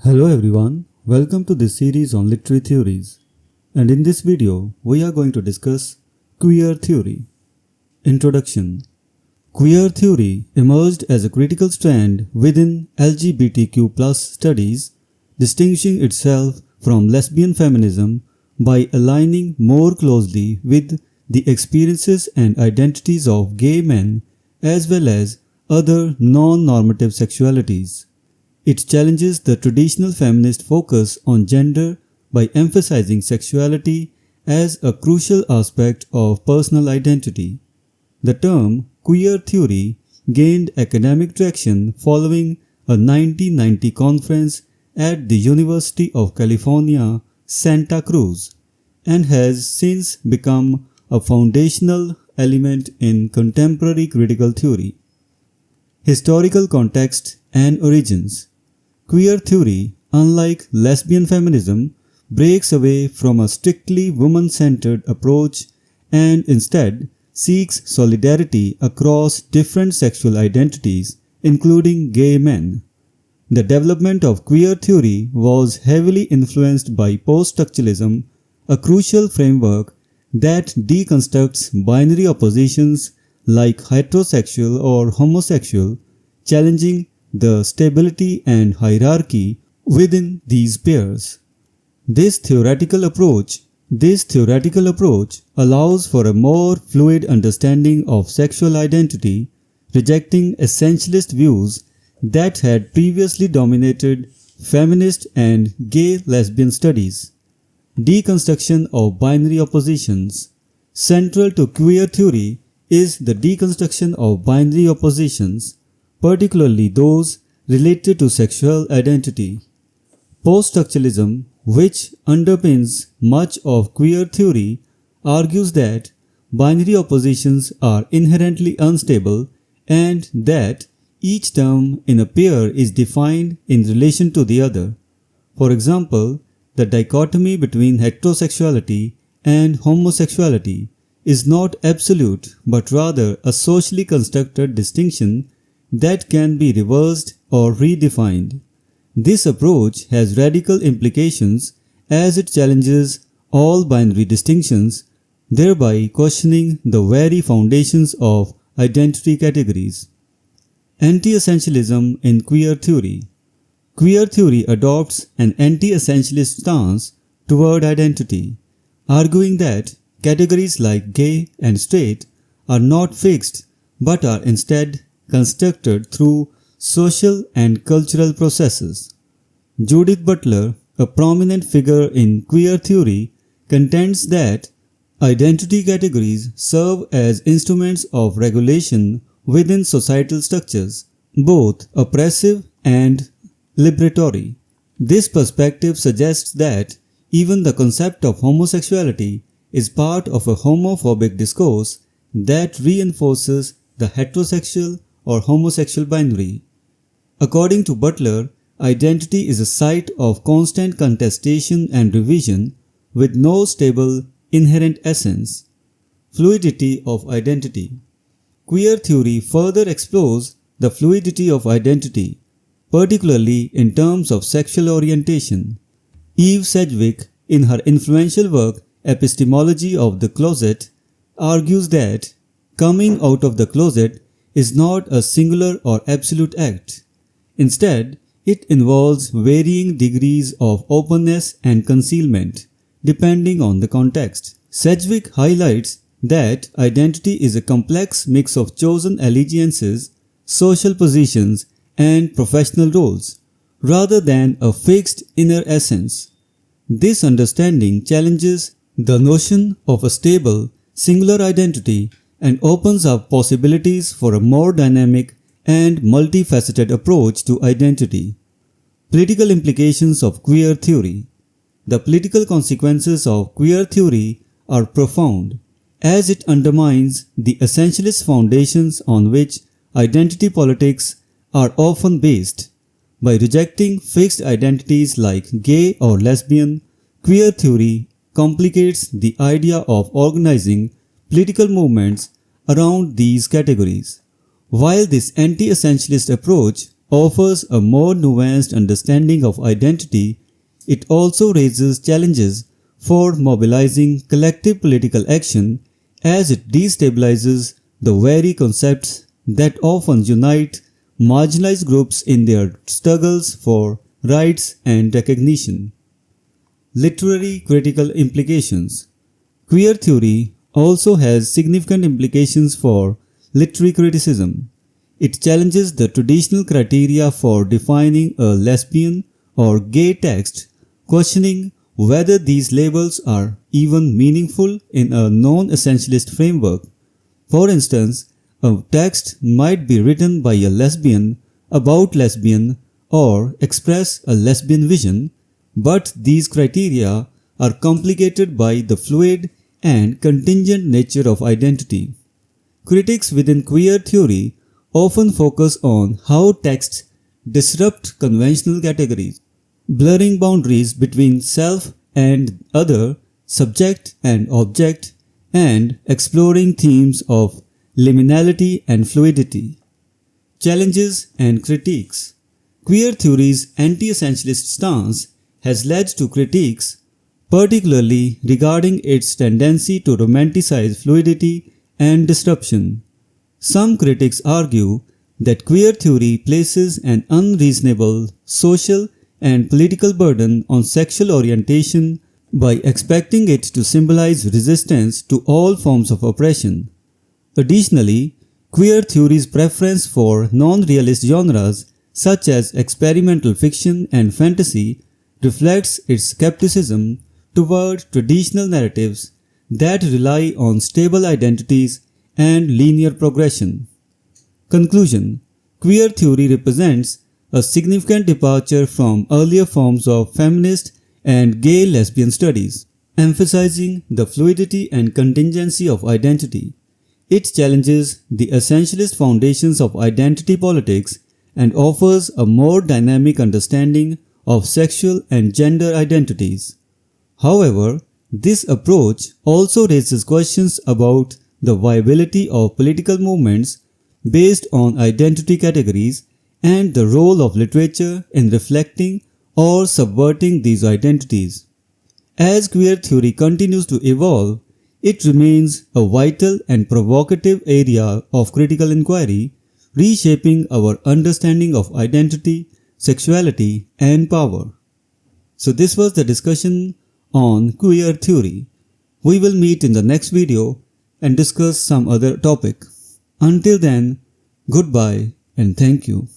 Hello everyone, welcome to this series on literary theories. And in this video, we are going to discuss queer theory. Introduction. Queer theory emerged as a critical strand within LGBTQ+ studies, distinguishing itself from lesbian feminism by aligning more closely with the experiences and identities of gay men as well as other non-normative sexualities. It challenges the traditional feminist focus on gender by emphasizing sexuality as a crucial aspect of personal identity. The term queer theory gained academic traction following a 1990 conference at the University of California, Santa Cruz, and has since become a foundational element in contemporary critical theory. Historical context and origins. Queer theory, unlike lesbian feminism, breaks away from a strictly woman-centered approach and instead seeks solidarity across different sexual identities, including gay men. The development of queer theory was heavily influenced by post-structuralism, a crucial framework that deconstructs binary oppositions like heterosexual or homosexual, challenging the stability and hierarchy within these pairs. This theoretical approach allows for a more fluid understanding of sexual identity, rejecting essentialist views that had previously dominated feminist and gay lesbian studies. Deconstruction of binary oppositions. Central to queer theory is the deconstruction of binary oppositions, particularly those related to sexual identity. Post-structuralism, which underpins much of queer theory, argues that binary oppositions are inherently unstable and that each term in a pair is defined in relation to the other. For example, the dichotomy between heterosexuality and homosexuality is not absolute but rather a socially constructed distinction that can be reversed or redefined. This approach has radical implications as it challenges all binary distinctions, thereby questioning the very foundations of identity categories. Anti-essentialism in queer theory. Queer theory adopts an anti-essentialist stance toward identity, arguing that categories like gay and straight are not fixed but are instead constructed through social and cultural processes. Judith Butler, a prominent figure in queer theory, contends that identity categories serve as instruments of regulation within societal structures, both oppressive and liberatory. This perspective suggests that even the concept of homosexuality is part of a homophobic discourse that reinforces the heterosexual or homosexual binary. According to Butler, identity is a site of constant contestation and revision with no stable inherent essence. Fluidity of identity. Queer theory further explores the fluidity of identity, particularly in terms of sexual orientation. Eve Sedgwick, in her influential work Epistemology of the Closet, argues that coming out of the closet is not a singular or absolute act. Instead, it involves varying degrees of openness and concealment, depending on the context. Sedgwick highlights that identity is a complex mix of chosen allegiances, social positions, and professional roles, rather than a fixed inner essence. This understanding challenges the notion of a stable, singular identity and opens up possibilities for a more dynamic and multifaceted approach to identity. Political implications of queer theory. The political consequences of queer theory are profound, as it undermines the essentialist foundations on which identity politics are often based. By rejecting fixed identities like gay or lesbian, queer theory complicates the idea of organizing political movements around these categories. While this anti-essentialist approach offers a more nuanced understanding of identity, it also raises challenges for mobilizing collective political action as it destabilizes the very concepts that often unite marginalized groups in their struggles for rights and recognition. Literary critical implications. Queer theory also has significant implications for literary criticism. It challenges the traditional criteria for defining a lesbian or gay text, questioning whether these labels are even meaningful in a non-essentialist framework. For instance, a text might be written by a lesbian about lesbian or express a lesbian vision, but these criteria are complicated by the fluid and contingent nature of identity. Critics within queer theory often focus on how texts disrupt conventional categories, blurring boundaries between self and other, subject and object, and exploring themes of liminality and fluidity. Challenges and critiques. Queer theory's anti-essentialist stance has led to critiques, particularly regarding its tendency to romanticize fluidity and disruption. Some critics argue that queer theory places an unreasonable social and political burden on sexual orientation by expecting it to symbolize resistance to all forms of oppression. Additionally, queer theory's preference for non-realist genres such as experimental fiction and fantasy reflects its skepticism toward traditional narratives that rely on stable identities and linear progression. Conclusion. Queer theory represents a significant departure from earlier forms of feminist and gay lesbian studies, emphasizing the fluidity and contingency of identity. It challenges the essentialist foundations of identity politics and offers a more dynamic understanding of sexual and gender identities. However, this approach also raises questions about the viability of political movements based on identity categories and the role of literature in reflecting or subverting these identities. As queer theory continues to evolve, it remains a vital and provocative area of critical inquiry, reshaping our understanding of identity, sexuality, and power. So this was the discussion on queer theory. We will meet in the next video and discuss some other topic. Until then, goodbye and thank you.